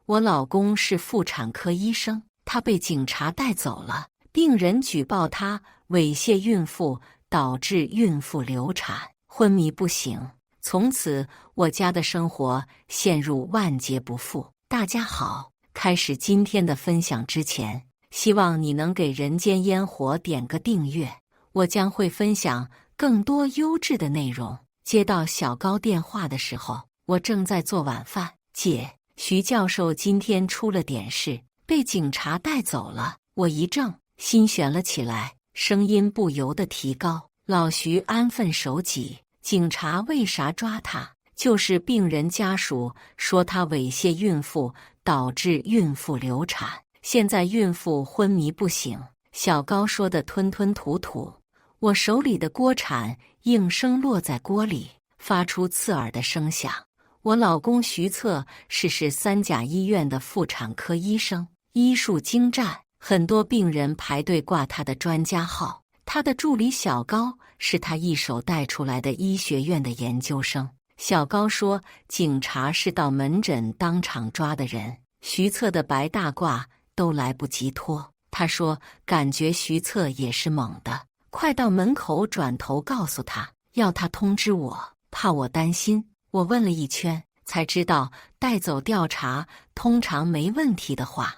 我老公是妇产科医生，他被警察带走了。病人举报他猥亵孕妇，导致孕妇流产，昏迷不醒。从此，我家的生活陷入万劫不复。大家好，开始今天的分享之前，希望你能给人间烟火点个订阅，我将会分享更多优质的内容。接到小高电话的时候，我正在做晚饭。姐，徐教授今天出了点事，被警察带走了。我一怔，心悬了起来，声音不由得提高。老徐安分守己，警察为啥抓他？就是病人家属说他猥亵孕妇，导致孕妇流产，现在孕妇昏迷不醒。小高说的吞吞吐吐，我手里的锅铲应声落在锅里，发出刺耳的声响。我老公徐策是3甲医院的妇产科医生，医术精湛，很多病人排队挂他的专家号。他的助理小高是他一手带出来的医学院的研究生。小高说，警察是到门诊当场抓的人，徐策的白大褂都来不及脱。他说，感觉徐策也是猛的，快到门口转头告诉他，要他通知我，怕我担心。我问了一圈，才知道带走调查通常没问题的话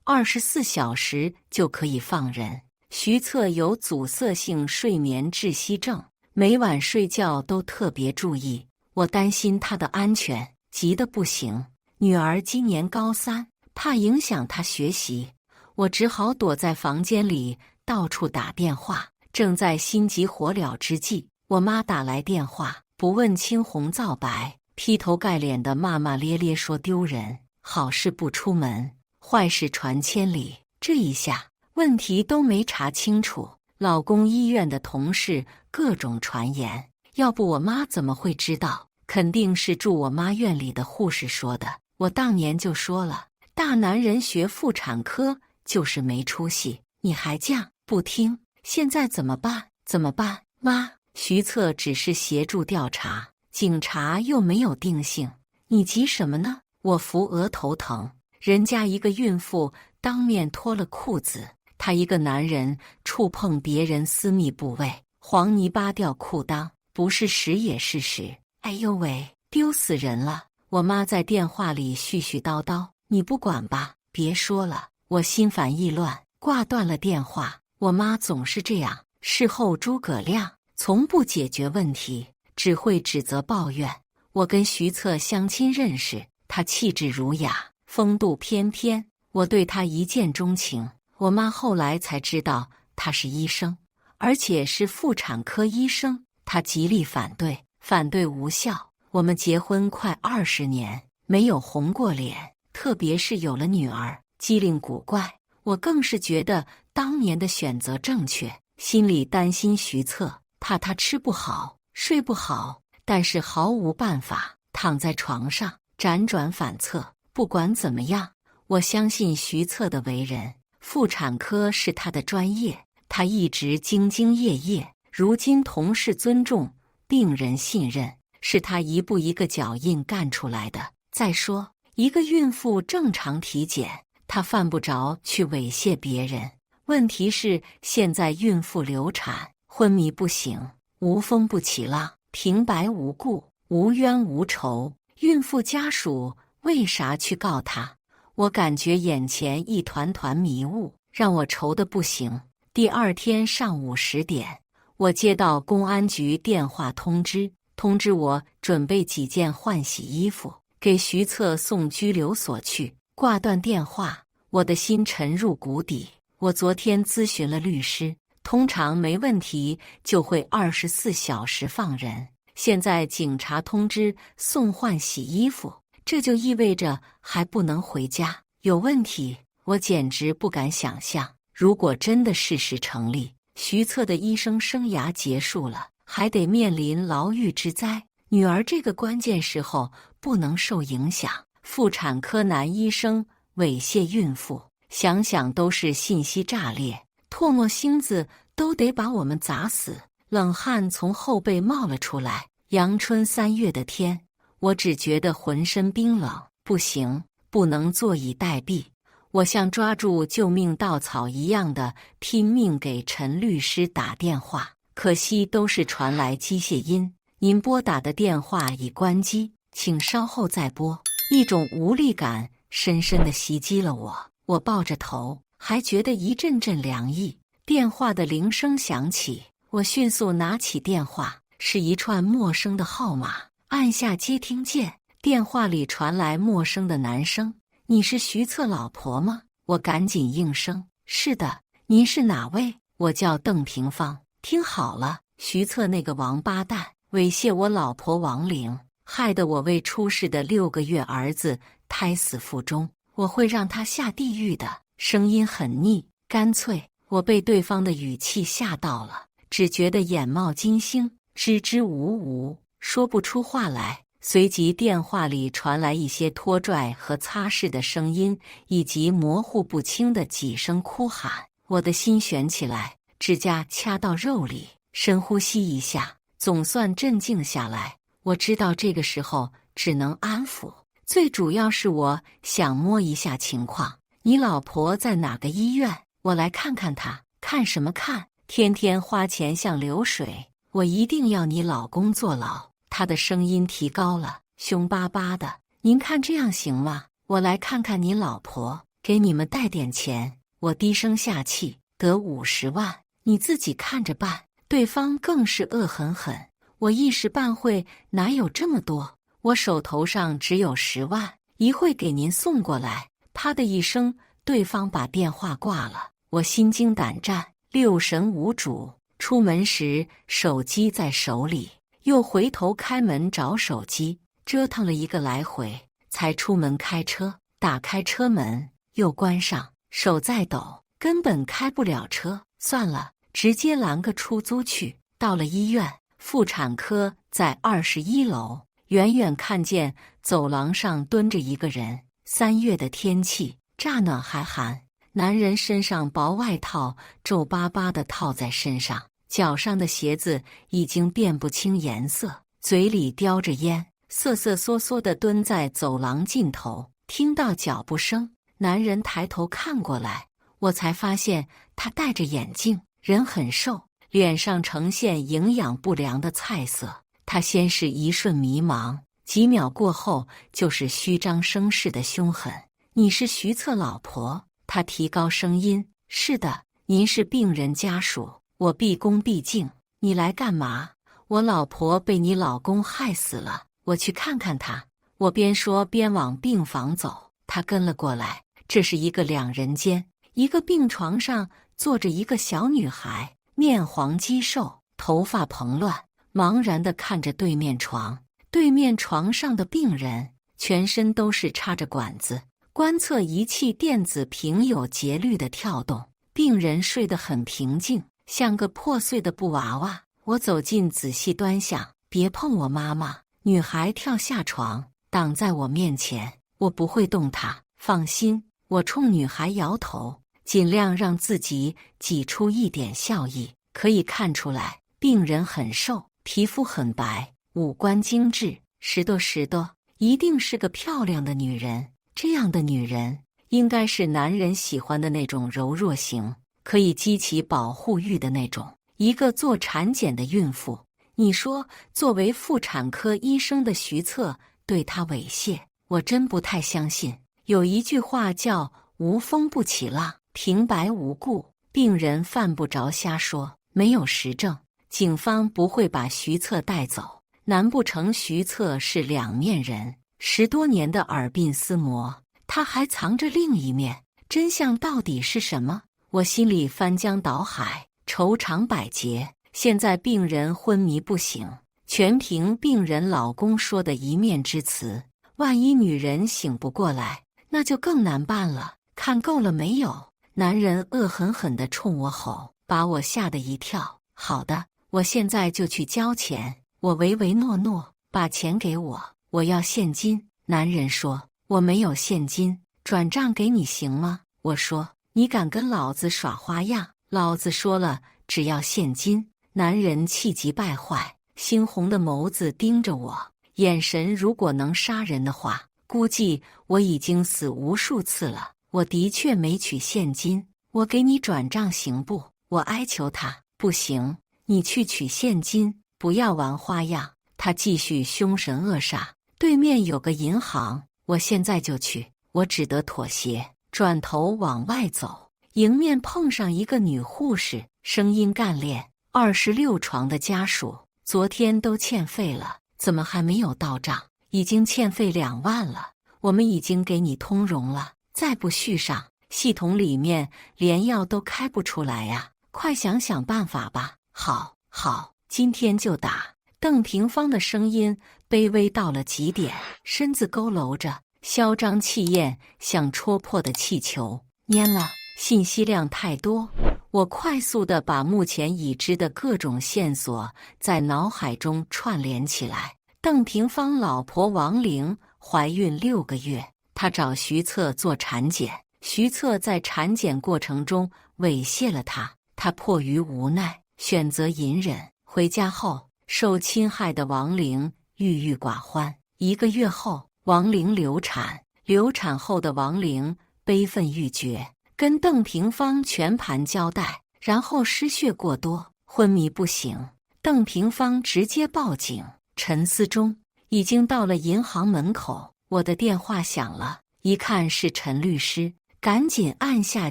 ，24小时就可以放人。徐策有阻塞性睡眠窒息症，每晚睡觉都特别注意，我担心他的安全，急得不行。女儿今年高3，怕影响她学习，我只好躲在房间里到处打电话。正在心急火燎之际，我妈打来电话，不问青红皂白，劈头盖脸的骂骂咧咧，说丢人，好事不出门，坏事传千里。这一下问题都没查清楚，老公医院的同事各种传言，要不我妈怎么会知道？肯定是住我妈院里的护士说的。我当年就说了，大男人学妇产科就是没出息，你还犟不听，现在怎么办？怎么办？妈，徐策只是协助调查，警察又没有定性，你急什么呢？我扶额头疼，人家一个孕妇当面脱了裤子，他一个男人触碰别人私密部位，黄泥巴掉裤裆，不是屎也是屎。哎呦喂，丢死人了！我妈在电话里絮絮叨叨，你不管吧？别说了。我心烦意乱，挂断了电话。我妈总是这样，事后诸葛亮，从不解决问题，只会指责抱怨。我跟徐策相亲认识，他气质儒雅，风度翩翩，我对他一见钟情。我妈后来才知道他是医生，而且是妇产科医生，她极力反对，反对无效。我们结婚快20年，没有红过脸，特别是有了女儿，机灵古怪。我更是觉得当年的选择正确，心里担心徐策，怕他吃不好睡不好，但是毫无办法，躺在床上辗转反侧。不管怎么样，我相信徐策的为人，妇产科是他的专业，他一直兢兢业业，如今同事尊重，病人信任，是他一步一个脚印干出来的。再说，一个孕妇正常体检，他犯不着去猥亵别人。问题是现在孕妇流产，昏迷不醒，无风不起浪，平白无故，无冤无仇，孕妇家属为啥去告他？我感觉眼前一团团迷雾，让我愁得不行。第二天上午10点，我接到公安局电话通知我准备几件换洗衣服，给徐策送拘留所去。挂断电话，我的心沉入谷底。我昨天咨询了律师，通常没问题就会24小时放人，现在警察通知送换洗衣服，这就意味着还不能回家，有问题。我简直不敢想象，如果真的事实成立，徐策的医生生涯结束了，还得面临牢狱之灾。女儿这个关键时候不能受影响，妇产科男医生猥亵孕妇，想想都是信息炸裂，唾沫星子都得把我们砸死。冷汗从后背冒了出来。阳春3月的天，我只觉得浑身冰冷，不行，不能坐以待毙。我像抓住救命稻草一样的拼命给陈律师打电话，可惜都是传来机械音。您拨打的电话已关机，请稍后再拨。一种无力感深深地袭击了我，我抱着头，还觉得一阵阵凉意。电话的铃声响起，我迅速拿起电话，是一串陌生的号码，按下接听键，电话里传来陌生的男声：“你是徐策老婆吗？”我赶紧应声：“是的，您是哪位？”我叫邓平芳。听好了，徐策那个王八蛋猥亵我老婆王玲，害得我未出世的6个月儿子胎死腹中，我会让他下地狱的。声音很腻，干脆。我被对方的语气吓到了，只觉得眼冒金星，支支吾吾，说不出话来。随即电话里传来一些拖拽和擦拭的声音，以及模糊不清的几声哭喊。我的心悬起来，指甲掐到肉里，深呼吸一下，总算镇静下来。我知道这个时候只能安抚，最主要是我想摸一下情况。你老婆在哪个医院？我来看看她。看什么看？天天花钱像流水，我一定要你老公坐牢。他的声音提高了，凶巴巴的。您看这样行吗？我来看看你老婆，给你们带点钱。我低声下气，得50万，你自己看着办。对方更是恶狠狠，我一时半会哪有这么多？我手头上只有10万，一会给您送过来。啪的一声，对方把电话挂了。我心惊胆战，六神无主。出门时手机在手里，又回头开门找手机，折腾了一个来回，才出门开车。打开车门又关上，手在抖，根本开不了车。算了，直接拦个出租去。到了医院，妇产科在21楼，远远看见走廊上蹲着一个人。3月的天气，乍暖还寒。男人身上薄外套皱巴巴地套在身上，脚上的鞋子已经辨不清颜色，嘴里叼着烟，瑟瑟缩缩地蹲在走廊尽头。听到脚步声，男人抬头看过来，我才发现他戴着眼镜，人很瘦，脸上呈现营养不良的菜色。他先是一瞬迷茫，几秒过后就是虚张声势的凶狠。你是徐策老婆？他提高声音：“是的，您是病人家属。”我毕恭毕敬：“你来干嘛？”“我老婆被你老公害死了，我去看看她。”我边说边往病房走，他跟了过来。这是一个2人间，一个病床上坐着一个小女孩，面黄肌瘦，头发蓬乱，茫然地看着对面床。对面床上的病人全身都是插着管子，观测仪器电子屏有节律的跳动，病人睡得很平静，像个破碎的布娃娃。我走近仔细端详，别碰我妈妈！女孩跳下床，挡在我面前。我不会动她，放心。我冲女孩摇头，尽量让自己挤出一点笑意。可以看出来，病人很瘦，皮肤很白，五官精致，拾掇，一定是个漂亮的女人。这样的女人应该是男人喜欢的那种柔弱型，可以激起保护欲的那种。一个做产检的孕妇，你说作为妇产科医生的徐策对她猥亵，我真不太相信。有一句话叫无风不起浪，平白无故，病人犯不着瞎说，没有实证，警方不会把徐策带走。难不成徐策是两面人？10多年的耳鬓厮磨，他还藏着另一面，真相到底是什么？我心里翻江倒海，愁肠百结。现在病人昏迷不醒，全凭病人老公说的一面之词，万一女人醒不过来，那就更难办了。看够了没有？男人恶狠狠地冲我吼，把我吓得一跳。好的，我现在就去交钱。我唯唯诺诺，把钱给我，我要现金。男人说，我没有现金，转账给你行吗？我说，你敢跟老子耍花样？老子说了，只要现金。男人气急败坏，猩红的眸子盯着我，眼神如果能杀人的话，估计我已经死无数次了。我的确没取现金，我给你转账行不？我哀求他，不行，你去取现金，不要玩花样。他继续凶神恶煞，对面有个银行，我现在就去。我只得妥协，转头往外走，迎面碰上一个女护士，声音干练：26床的家属，昨天都欠费了，怎么还没有到账？已经欠费2万了，我们已经给你通融了，再不续上，系统里面连药都开不出来呀！快想想办法吧。好，好，今天就打。邓廷芳的声音卑微到了极点，身子佝偻着，嚣张气焰像戳破的气球。蔫了，信息量太多，我快速地把目前已知的各种线索在脑海中串联起来。邓廷芳老婆王玲怀孕6个月，她找徐策做产检，徐策在产检过程中猥亵了她，她迫于无奈选择隐忍。回家后，受侵害的王玲郁郁寡欢。1个月后，王玲流产，流产后的王玲悲愤欲绝，跟邓廷芳全盘交代，然后失血过多，昏迷不醒。邓廷芳直接报警。沉思中，已经到了银行门口，我的电话响了，一看是陈律师，赶紧按下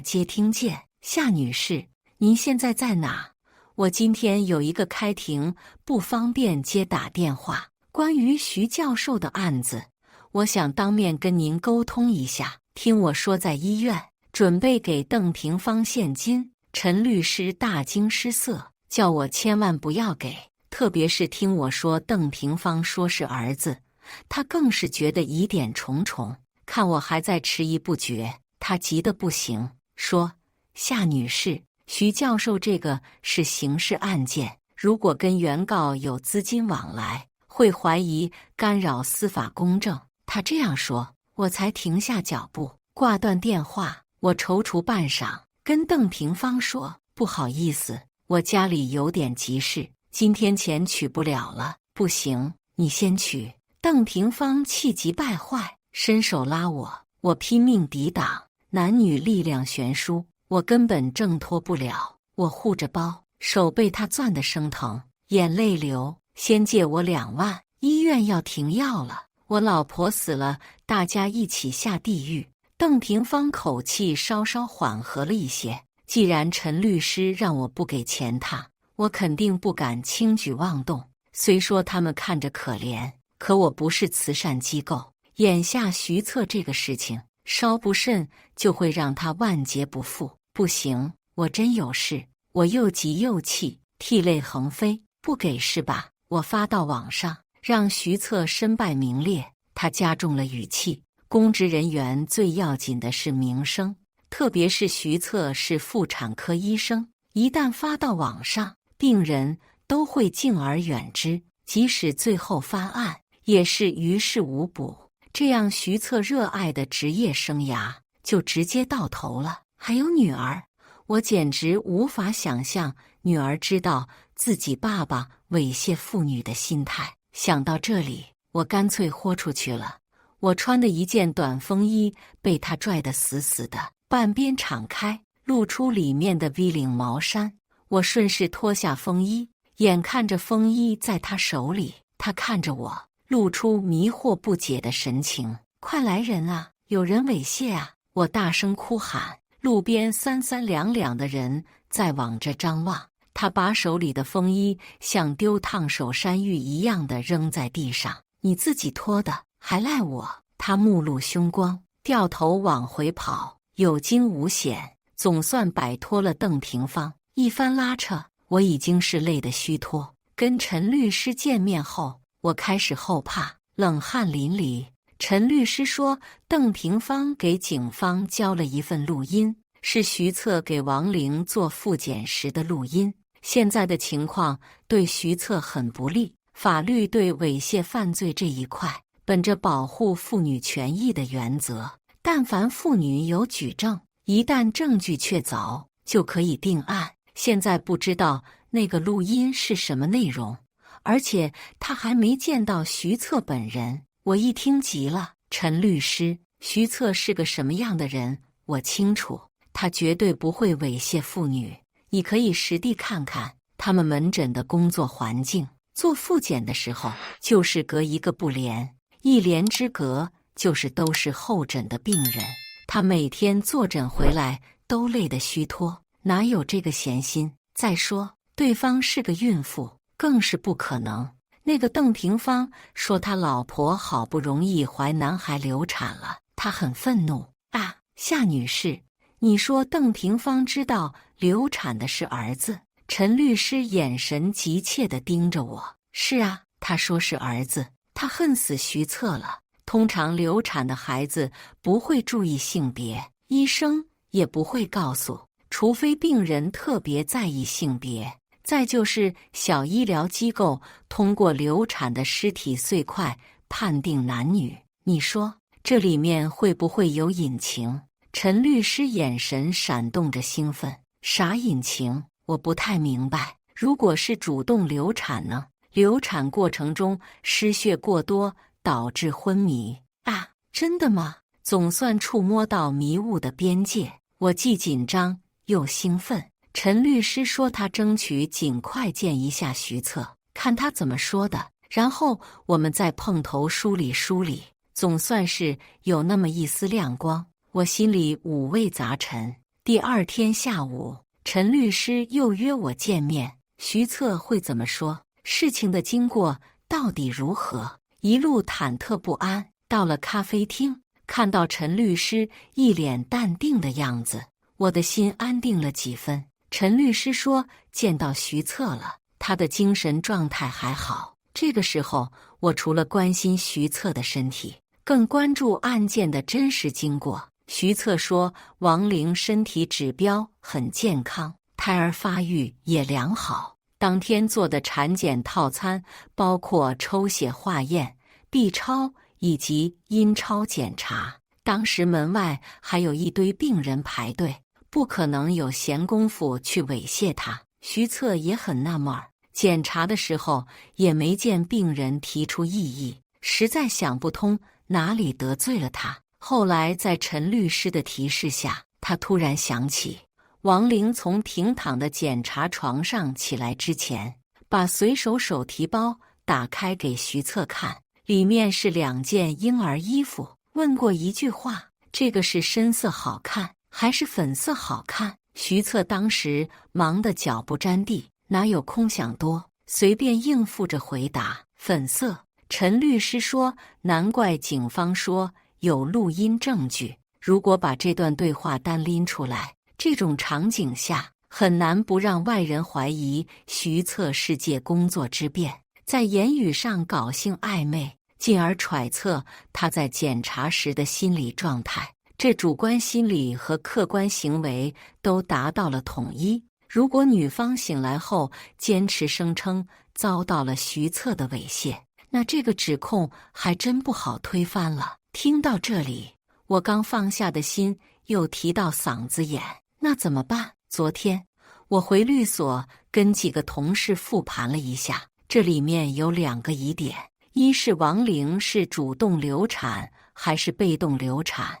接听键。夏女士，您现在在哪？我今天有一个开庭，不方便接打电话。关于徐教授的案子，我想当面跟您沟通一下。听我说，在医院准备给邓廷芳现金。陈律师大惊失色，叫我千万不要给。特别是听我说邓廷芳说是儿子，他更是觉得疑点重重。看我还在迟疑不决，他急得不行，说：夏女士，徐教授这个是刑事案件，如果跟原告有资金往来，会怀疑干扰司法公正。他这样说，我才停下脚步，挂断电话。我踌躇半晌，跟邓廷芳说：不好意思，我家里有点急事，今天钱取不了了。不行，你先取。邓廷芳气急败坏，伸手拉我，我拼命抵挡，男女力量悬殊，我根本挣脱不了。我护着包，手被他攥得生疼，眼泪流。先借我2万，医院要停药了，我老婆死了，大家一起下地狱。邓廷芳口气稍稍缓和了一些，既然陈律师让我不给钱他，我肯定不敢轻举妄动。虽说他们看着可怜，可我不是慈善机构，眼下徐策这个事情稍不慎就会让他万劫不复。不行，我真有事。我又急又气，涕泪横飞。不给是吧？我发到网上，让徐策身败名裂。他加重了语气，公职人员最要紧的是名声，特别是徐策是妇产科医生，一旦发到网上，病人都会敬而远之，即使最后翻案，也是于事无补。这样徐策热爱的职业生涯就直接到头了。还有女儿，我简直无法想象女儿知道自己爸爸猥亵妇女的心态。想到这里，我干脆豁出去了。我穿的一件短风衣被他拽得死死的，半边敞开，露出里面的 V 领毛衫。我顺势脱下风衣，眼看着风衣在他手里，他看着我，露出迷惑不解的神情。快来人啊，有人猥亵啊！我大声哭喊，路边三三两两的人在往这张望。他把手里的风衣像丢烫手山芋一样的扔在地上，你自己脱的，还赖我！他目露凶光，掉头往回跑，有惊无险，总算摆脱了邓廷芳。一番拉扯，我已经是累得虚脱。跟陈律师见面后，我开始后怕，冷汗淋漓。陈律师说，邓廷芳给警方交了一份录音，是徐策给王玲做复检时的录音。现在的情况对徐策很不利，法律对猥亵犯罪这一块，本着保护妇女权益的原则，但凡妇女有举证，一旦证据确凿，就可以定案。现在不知道那个录音是什么内容，而且他还没见到徐策本人。我一听急了，陈律师，徐策是个什么样的人，我清楚，他绝对不会猥亵妇女。你可以实地看看他们门诊的工作环境，做复检的时候就是隔一个布帘，一帘之隔就是都是候诊的病人。他每天坐诊回来都累得虚脱，哪有这个闲心？再说对方是个孕妇，更是不可能。那个邓廷芳说他老婆好不容易怀男孩流产了，他很愤怒啊。夏女士，你说邓廷芳知道流产的是儿子？陈律师眼神急切地盯着我。是啊，他说是儿子，他恨死徐策了。通常流产的孩子不会注意性别，医生也不会告诉，除非病人特别在意性别。再就是小医疗机构通过流产的尸体碎块判定男女，你说这里面会不会有隐情？陈律师眼神闪动着兴奋。啥隐情？我不太明白。如果是主动流产呢？流产过程中失血过多导致昏迷啊？真的吗？总算触摸到迷雾的边界，我既紧张又兴奋。陈律师说他争取尽快见一下徐策，看他怎么说的，然后我们再碰头梳理梳理。总算是有那么一丝亮光，我心里五味杂陈。第二天下午，陈律师又约我见面，徐策会怎么说？事情的经过到底如何？一路忐忑不安。到了咖啡厅，看到陈律师一脸淡定的样子，我的心安定了几分。陈律师说见到徐策了，他的精神状态还好。这个时候，我除了关心徐策的身体，更关注案件的真实经过。徐策说王玲身体指标很健康，胎儿发育也良好。当天做的产检套餐包括抽血化验、B 超以及阴超检查。当时门外还有一堆病人排队，不可能有闲工夫去猥亵他。徐策也很纳闷，检查的时候也没见病人提出异议，实在想不通哪里得罪了他。后来在陈律师的提示下，他突然想起王玲从平躺的检查床上起来之前，把随手手提包打开给徐策看，里面是2件婴儿衣服，问过一句话，这个是深色好看还是粉色好看？徐策当时忙得脚不沾地，哪有空想多，随便应付着回答粉色。陈律师说难怪警方说有录音证据，如果把这段对话单拎出来，这种场景下很难不让外人怀疑徐策是借工作之便，在言语上搞性暧昧，进而揣测他在检查时的心理状态。这主观心理和客观行为都达到了统一。如果女方醒来后坚持声称遭到了徐策的猥亵，那这个指控还真不好推翻了。听到这里，我刚放下的心又提到嗓子眼，那怎么办？昨天我回律所跟几个同事复盘了一下，这里面有2个疑点：一是王玲是主动流产还是被动流产；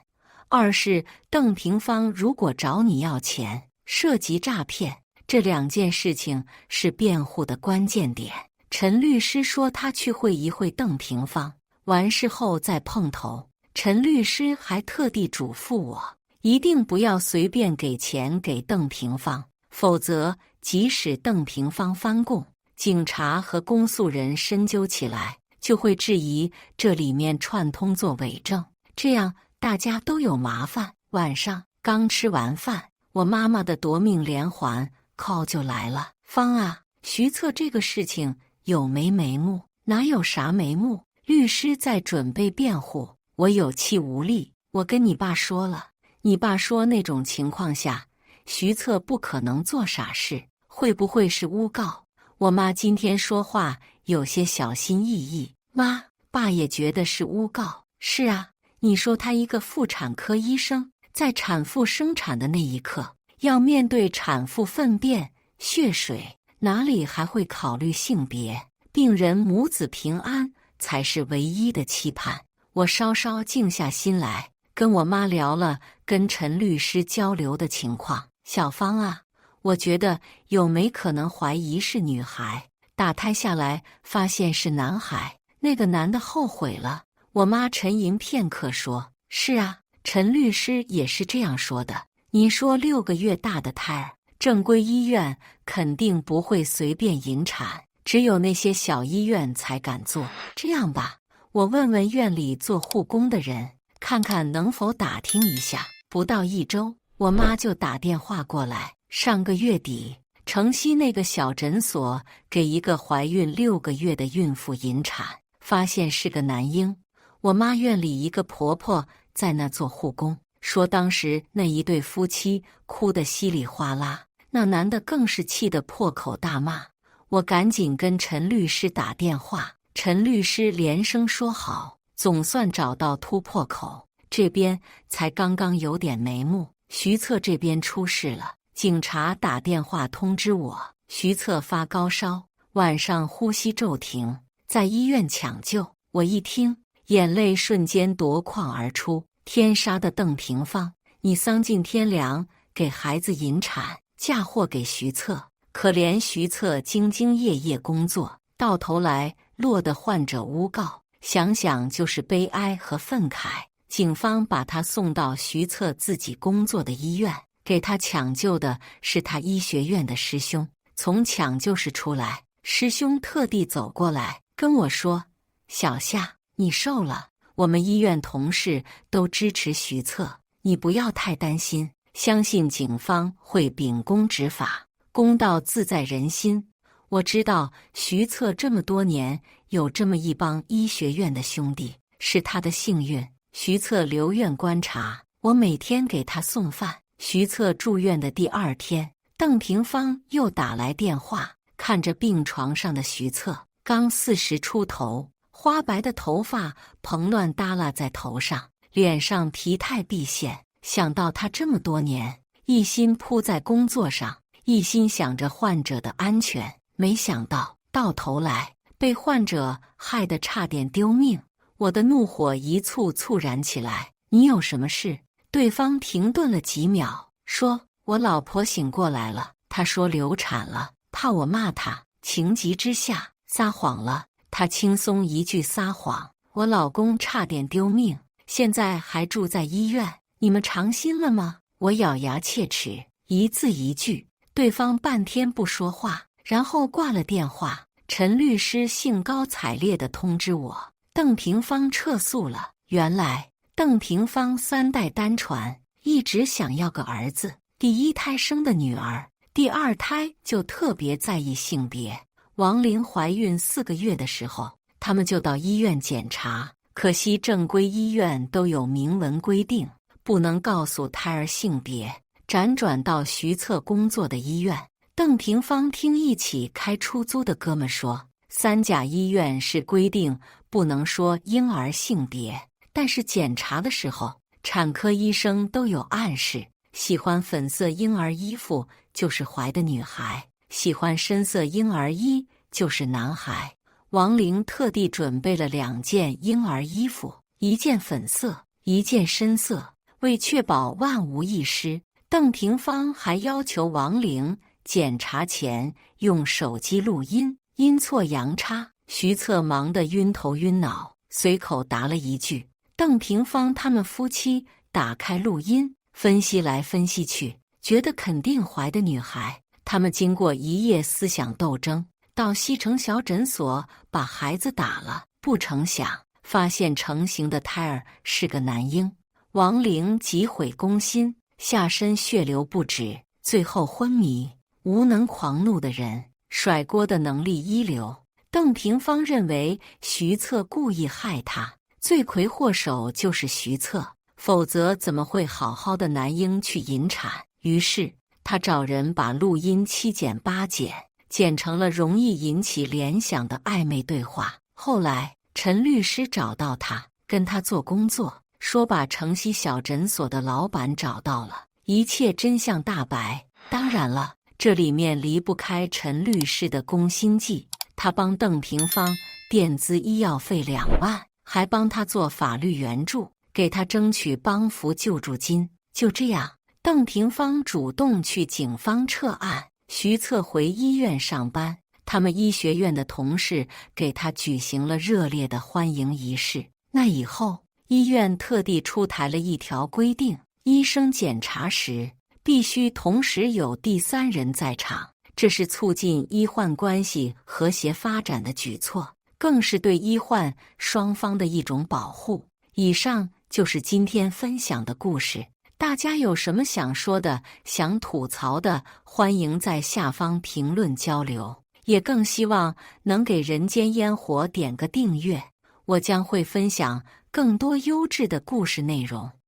二是邓廷芳如果找你要钱，涉及诈骗，这2件事情是辩护的关键点。陈律师说他去会一会邓廷芳，完事后再碰头。陈律师还特地嘱咐我，一定不要随便给钱给邓廷芳，否则即使邓廷芳翻供，警察和公诉人深究起来，就会质疑这里面串通做伪证，这样大家都有麻烦。晚上刚吃完饭，我妈妈的夺命连环 call 就来了。芳啊，徐策这个事情有没眉目？哪有啥眉目？律师在准备辩护，我有气无力。我跟你爸说了，你爸说那种情况下，徐策不可能做傻事，会不会是诬告？我妈今天说话有些小心翼翼。妈，爸也觉得是诬告。是啊，你说他一个妇产科医生，在产妇生产的那一刻，要面对产妇粪便、血水，哪里还会考虑性别？病人母子平安才是唯一的期盼。我稍稍静下心来，跟我妈聊了跟陈律师交流的情况。小芳啊，我觉得有没可能怀疑是女孩，打胎下来发现是男孩，那个男的后悔了。我妈沉吟片刻说：是啊，陈律师也是这样说的。你说6个月大的胎儿，正规医院肯定不会随便引产，只有那些小医院才敢做。这样吧，我问问院里做护工的人，看看能否打听一下。不到1周，我妈就打电话过来。上个月底，城西那个小诊所给一个怀孕6个月的孕妇引产，发现是个男婴。我妈院里一个婆婆在那做护工，说当时那一对夫妻哭得稀里哗啦，那男的更是气得破口大骂。我赶紧跟陈律师打电话，陈律师连声说好，总算找到突破口。这边才刚刚有点眉目，徐策这边出事了。警察打电话通知我，徐策发高烧，晚上呼吸骤停，在医院抢救。我一听，眼泪瞬间夺眶而出。天杀的邓廷芳，你丧尽天良，给孩子引产，嫁祸给徐策。可怜徐策兢兢业业工作，到头来落得患者诬告，想想就是悲哀和愤慨。警方把他送到徐策自己工作的医院，给他抢救的是他医学院的师兄。从抢救室出来，师兄特地走过来跟我说：小夏，你瘦了，我们医院同事都支持徐策，你不要太担心，相信警方会秉公执法，公道自在人心。我知道徐策这么多年有这么一帮医学院的兄弟，是他的幸运。徐策留院观察，我每天给他送饭。徐策住院的第2天，邓廷芳又打来电话，看着病床上的徐策，刚40出头，花白的头发蓬乱耷拉在头上，脸上疲态毕现。想到他这么多年一心扑在工作上，一心想着患者的安全，没想到头来被患者害得差点丢命。我的怒火一簇簇燃起来。你有什么事？对方停顿了几秒，说：我老婆醒过来了，她说流产了，怕我骂她，情急之下撒谎了。她轻松一句撒谎，我老公差点丢命，现在还住在医院，你们偿心了吗？我咬牙切齿，一字一句。对方半天不说话，然后挂了电话。陈律师兴高采烈地通知我，邓廷芳撤诉了。原来邓廷芳3代单传，一直想要个儿子，第1胎生的女儿，第2胎就特别在意性别。王玲怀孕4个月的时候，他们就到医院检查，可惜正规医院都有明文规定，不能告诉胎儿性别。辗转到徐策工作的医院，邓廷芳听一起开出租的哥们说，3甲医院是规定不能说婴儿性别，但是检查的时候，产科医生都有暗示，喜欢粉色婴儿衣服就是怀的女孩，喜欢深色婴儿衣就是男孩。王玲特地准备了2件婴儿衣服，1件粉色，1件深色，为确保万无一失，邓廷芳还要求王玲检查前用手机录音，阴错阳差，徐策忙得晕头晕脑，随口答了一句。邓廷芳他们夫妻打开录音，分析来分析去，觉得肯定怀的女孩。他们经过一夜思想斗争，到西城小诊所把孩子打了，不成想发现成型的胎儿是个男婴。王玲急悔攻心，下身血流不止，最后昏迷。无能狂怒的人，甩锅的能力一流。邓廷芳认为徐策故意害他，罪魁祸首就是徐策，否则怎么会好好的男婴去引产？于是他找人把录音7剪8剪，剪成了容易引起联想的暧昧对话。后来陈律师找到他，跟他做工作，说把城西小诊所的老板找到了，一切真相大白。当然了，这里面离不开陈律师的攻心计，他帮邓廷芳垫资医药费2万，还帮他做法律援助，给他争取帮扶救助金。就这样，邓廷芳主动去警方撤案，徐策回医院上班。他们医学院的同事给他举行了热烈的欢迎仪式。那以后，医院特地出台了一条规定，医生检查时必须同时有第三人在场，这是促进医患关系和谐发展的举措，更是对医患双方的一种保护。以上就是今天分享的故事，大家有什么想说的、想吐槽的，欢迎在下方评论交流。也更希望能给人间烟火点个订阅，我将会分享更多优质的故事内容。